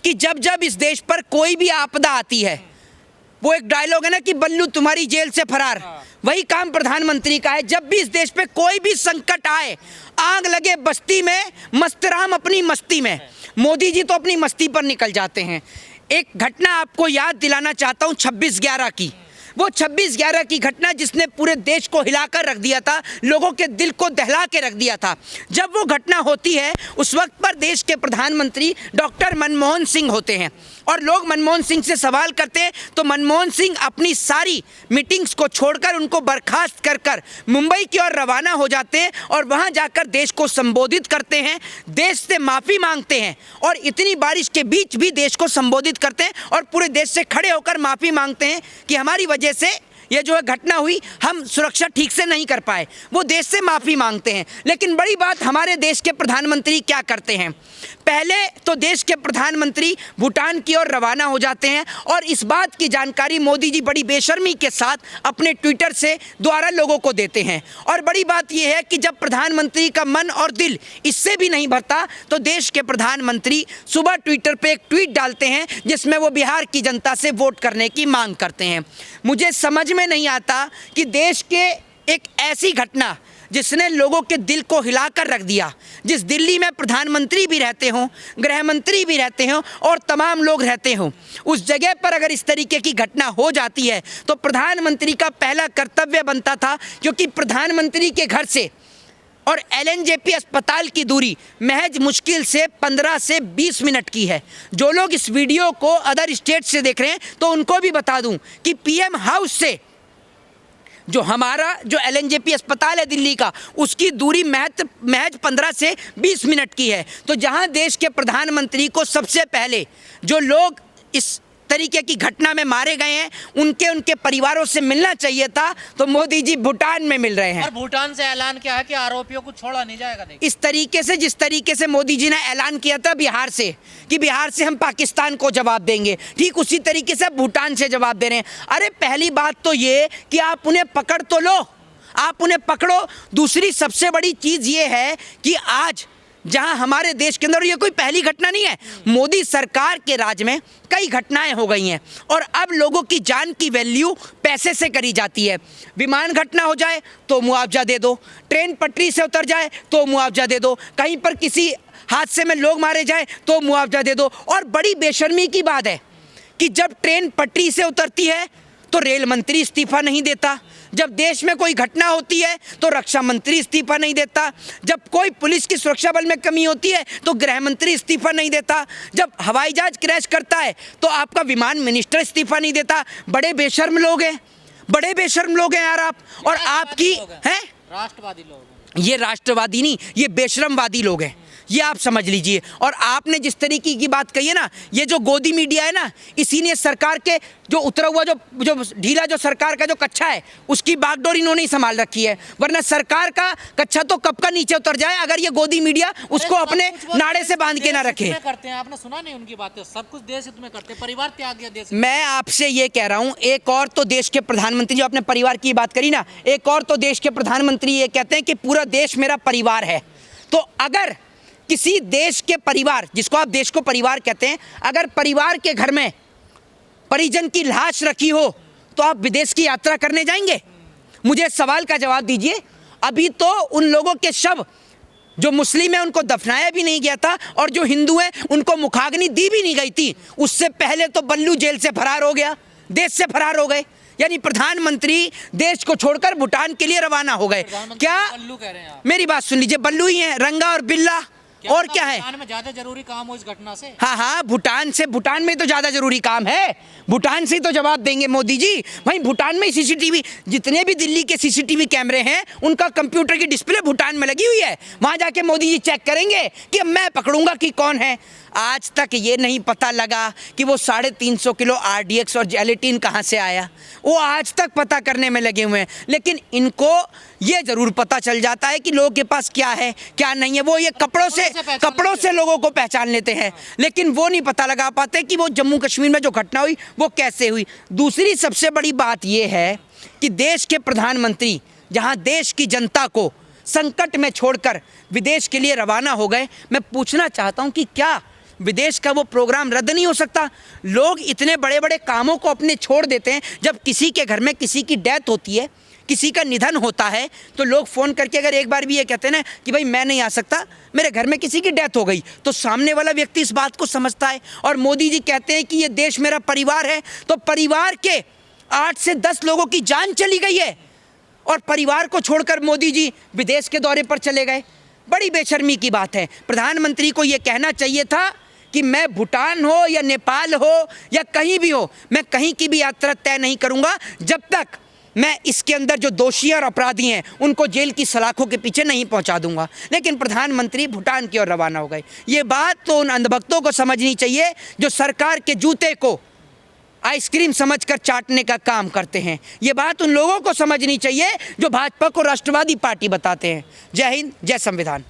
कि जब जब इस देश पर कोई भी आपदा आती है, वो एक डायलॉग है ना कि बल्लू तुम्हारी जेल से फरार, वही काम प्रधानमंत्री का है। जब भी इस देश पे कोई भी संकट आए, आग लगे बस्ती में, मस्तराम अपनी मस्ती में, मोदी जी तो अपनी मस्ती पर निकल जाते हैं। एक घटना आपको याद दिलाना चाहता हूँ 26/11 की, वो 26/11 की घटना जिसने पूरे देश को हिलाकर रख दिया था, लोगों के दिल को दहला के रख दिया था। जब वो घटना होती है, उस वक्त पर देश के प्रधानमंत्री डॉक्टर मनमोहन सिंह होते हैं और लोग मनमोहन सिंह से सवाल करते हैं तो मनमोहन सिंह अपनी सारी मीटिंग्स को छोड़कर, उनको बर्खास्त कर कर मुंबई की ओर रवाना हो जाते हैं और वहां जाकर देश को संबोधित करते हैं, देश से माफ़ी मांगते हैं और इतनी बारिश के बीच भी देश को संबोधित करते हैं और पूरे देश से खड़े होकर माफ़ी मांगते हैं कि हमारी वजह से ये जो है घटना हुई, हम सुरक्षा ठीक से नहीं कर पाए। वो देश से माफ़ी मांगते हैं। लेकिन बड़ी बात, हमारे देश के प्रधानमंत्री क्या करते हैं? पहले तो देश के प्रधानमंत्री भूटान की ओर रवाना हो जाते हैं और इस बात की जानकारी मोदी जी बड़ी बेशर्मी के साथ अपने ट्विटर से द्वारा लोगों को देते हैं। और बड़ी बात यह है कि जब प्रधानमंत्री का मन और दिल इससे भी नहीं भरता तो देश के प्रधानमंत्री सुबह ट्विटर पे एक ट्वीट डालते हैं जिसमें वो बिहार की जनता से वोट करने की मांग करते हैं। मुझे समझ में नहीं आता कि देश के एक ऐसी घटना जिसने लोगों के दिल को हिलाकर रख दिया, जिस दिल्ली में प्रधानमंत्री भी रहते हों, गृह मंत्री भी रहते हों और तमाम लोग रहते हों, उस जगह पर अगर इस तरीके की घटना हो जाती है तो प्रधानमंत्री का पहला कर्तव्य बनता था, क्योंकि प्रधानमंत्री के घर से और LNJP अस्पताल की दूरी महज मुश्किल से 15 से 20 मिनट की है। जो लोग इस वीडियो को अदर स्टेट से देख रहे हैं तो उनको भी बता दूं कि PM हाउस से जो हमारा जो LNJP अस्पताल है दिल्ली का, उसकी दूरी महज 15 से 20 मिनट की है। तो जहां देश के प्रधानमंत्री को सबसे पहले जो लोग इस तरीके की घटना में मारे गए हैं उनके परिवारों से मिलना चाहिए था, तो मोदी जी भूटान में मिल रहे हैं। और भूटान से ऐलान किया है कि आरोपियों को छोड़ा नहीं जाएगा। इस तरीके से, जिस तरीके से मोदी जी ने ऐलान किया था बिहार से कि बिहार से हम पाकिस्तान को जवाब देंगे, ठीक उसी तरीके से भूटान से जवाब दे रहे हैं। अरे पहली बात तो ये कि आप उन्हें पकड़ तो लो, आप उन्हें पकड़ो। दूसरी सबसे बड़ी चीज़ ये है कि आज जहां हमारे देश के अंदर, ये कोई पहली घटना नहीं है, मोदी सरकार के राज में कई घटनाएं हो गई हैं और अब लोगों की जान की वैल्यू पैसे से करी जाती है। विमान घटना हो जाए तो मुआवजा दे दो, ट्रेन पटरी से उतर जाए तो मुआवजा दे दो, कहीं पर किसी हादसे में लोग मारे जाए तो मुआवजा दे दो। और बड़ी बेशर्मी की बात है कि जब ट्रेन पटरी से उतरती है तो रेल मंत्री इस्तीफा नहीं देता, जब देश में कोई घटना होती है तो रक्षा मंत्री इस्तीफा नहीं देता, जब कोई पुलिस की सुरक्षा बल में कमी होती है तो गृह मंत्री इस्तीफा नहीं देता, जब हवाई जहाज क्रैश करता है तो आपका विमान मिनिस्टर इस्तीफा नहीं देता। बड़े बेशर्म लोग हैं, बड़े बेशर्म लोग हैं यार आप। और आपकी हैं राष्ट्रवादी लोग, ये राष्ट्रवादी नहीं, ये बेशरमवादी लोग हैं, ये आप समझ लीजिए। और आपने जिस तरीके की बात कही है ना, ये जो गोदी मीडिया है ना, इसी ने सरकार के जो उतरा हुआ जो ढीला जो सरकार का जो कच्चा है उसकी बागडोर इन्होंने ही संभाल रखी है। वरना सरकार का कच्चा तो कब का नीचे उतर जाए अगर ये गोदी मीडिया उसको अपने नाड़े से बांध के ना रखे। करते हैं, आपने सुना नहीं उनकी बातें, सब कुछ देश हित में करते हैं, परिवार त्याग गया देश। मैं आपसे ये कह रहा हूँ, एक और तो देश के प्रधानमंत्री, जो आपने परिवार की बात करी ना, एक और तो देश के प्रधानमंत्री ये कहते हैं कि पूरा देश मेरा परिवार है। तो अगर किसी देश के परिवार, जिसको आप देश को परिवार कहते हैं, अगर परिवार के घर में परिजन की लाश रखी हो तो आप विदेश की यात्रा करने जाएंगे? मुझे सवाल का जवाब दीजिए। अभी तो उन लोगों के शव, जो मुस्लिम है उनको दफनाया भी नहीं गया था और जो हिंदू हैं उनको मुखाग्नि दी भी नहीं गई थी। उससे पहले तो बल्लू जेल से फरार हो गया, देश से फरार हो गए। यानी प्रधानमंत्री देश को छोड़कर भूटान के लिए रवाना हो गए। क्या बल्लू कह रहे हैं आप? मेरी बात सुन लीजिए, बल्लू ही हैं, रंगा और बिल्ला, और क्या है? भूटान में ज्यादा जरूरी काम हो इस घटना से? हाँ, भूटान में तो ज्यादा जरूरी काम है, भूटान से ही तो जवाब देंगे मोदी जी। भाई भूटान में CCTV, जितने भी दिल्ली के CCTV कैमरे हैं उनका कंप्यूटर की डिस्प्ले भूटान में लगी हुई है। वहां जाके मोदी जी चेक करेंगे कि अब मैं पकड़ूंगा कि कौन है। आज तक ये नहीं पता लगा कि वो 350 किलो RDX और जेलेटिन कहाँ से आया, वो आज तक पता करने में लगे हुए हैं। लेकिन इनको ये जरूर पता चल जाता है कि लोगों के पास क्या है क्या नहीं है। वो ये कपड़ों से लोगों को पहचान लेते हैं, लेकिन वो नहीं पता लगा पाते कि वो जम्मू कश्मीर में जो घटना हुई वो कैसे हुई। दूसरी सबसे बड़ी बात ये है कि देश के प्रधानमंत्री जहां देश की जनता को संकट में छोड़कर विदेश के लिए रवाना हो गए, मैं पूछना चाहता हूं कि क्या विदेश का वो प्रोग्राम रद्द नहीं हो सकता? लोग इतने बड़े बड़े कामों को अपने छोड़ देते हैं। जब किसी के घर में किसी की डेथ होती है, किसी का निधन होता है, तो लोग फ़ोन करके अगर एक बार भी ये कहते हैं ना कि भाई मैं नहीं आ सकता, मेरे घर में किसी की डेथ हो गई, तो सामने वाला व्यक्ति इस बात को समझता है। और मोदी जी कहते हैं कि ये देश मेरा परिवार है, तो परिवार के 8 से 10 लोगों की जान चली गई है और परिवार को छोड़कर मोदी जी विदेश के दौरे पर चले गए। बड़ी बेशर्मी की बात है। प्रधानमंत्री को ये कहना चाहिए था कि मैं भूटान हो या नेपाल हो या कहीं भी हो, मैं कहीं की भी यात्रा तय नहीं करूंगा जब तक मैं इसके अंदर जो दोषी और अपराधी हैं उनको जेल की सलाखों के पीछे नहीं पहुंचा दूंगा। लेकिन प्रधानमंत्री भूटान की ओर रवाना हो गए। ये बात तो उन अंधभक्तों को समझनी चाहिए जो सरकार के जूते को आइसक्रीम समझकर चाटने का काम करते हैं। ये बात उन लोगों को समझनी चाहिए जो भाजपा को राष्ट्रवादी पार्टी बताते हैं। जय हिंद, जय संविधान।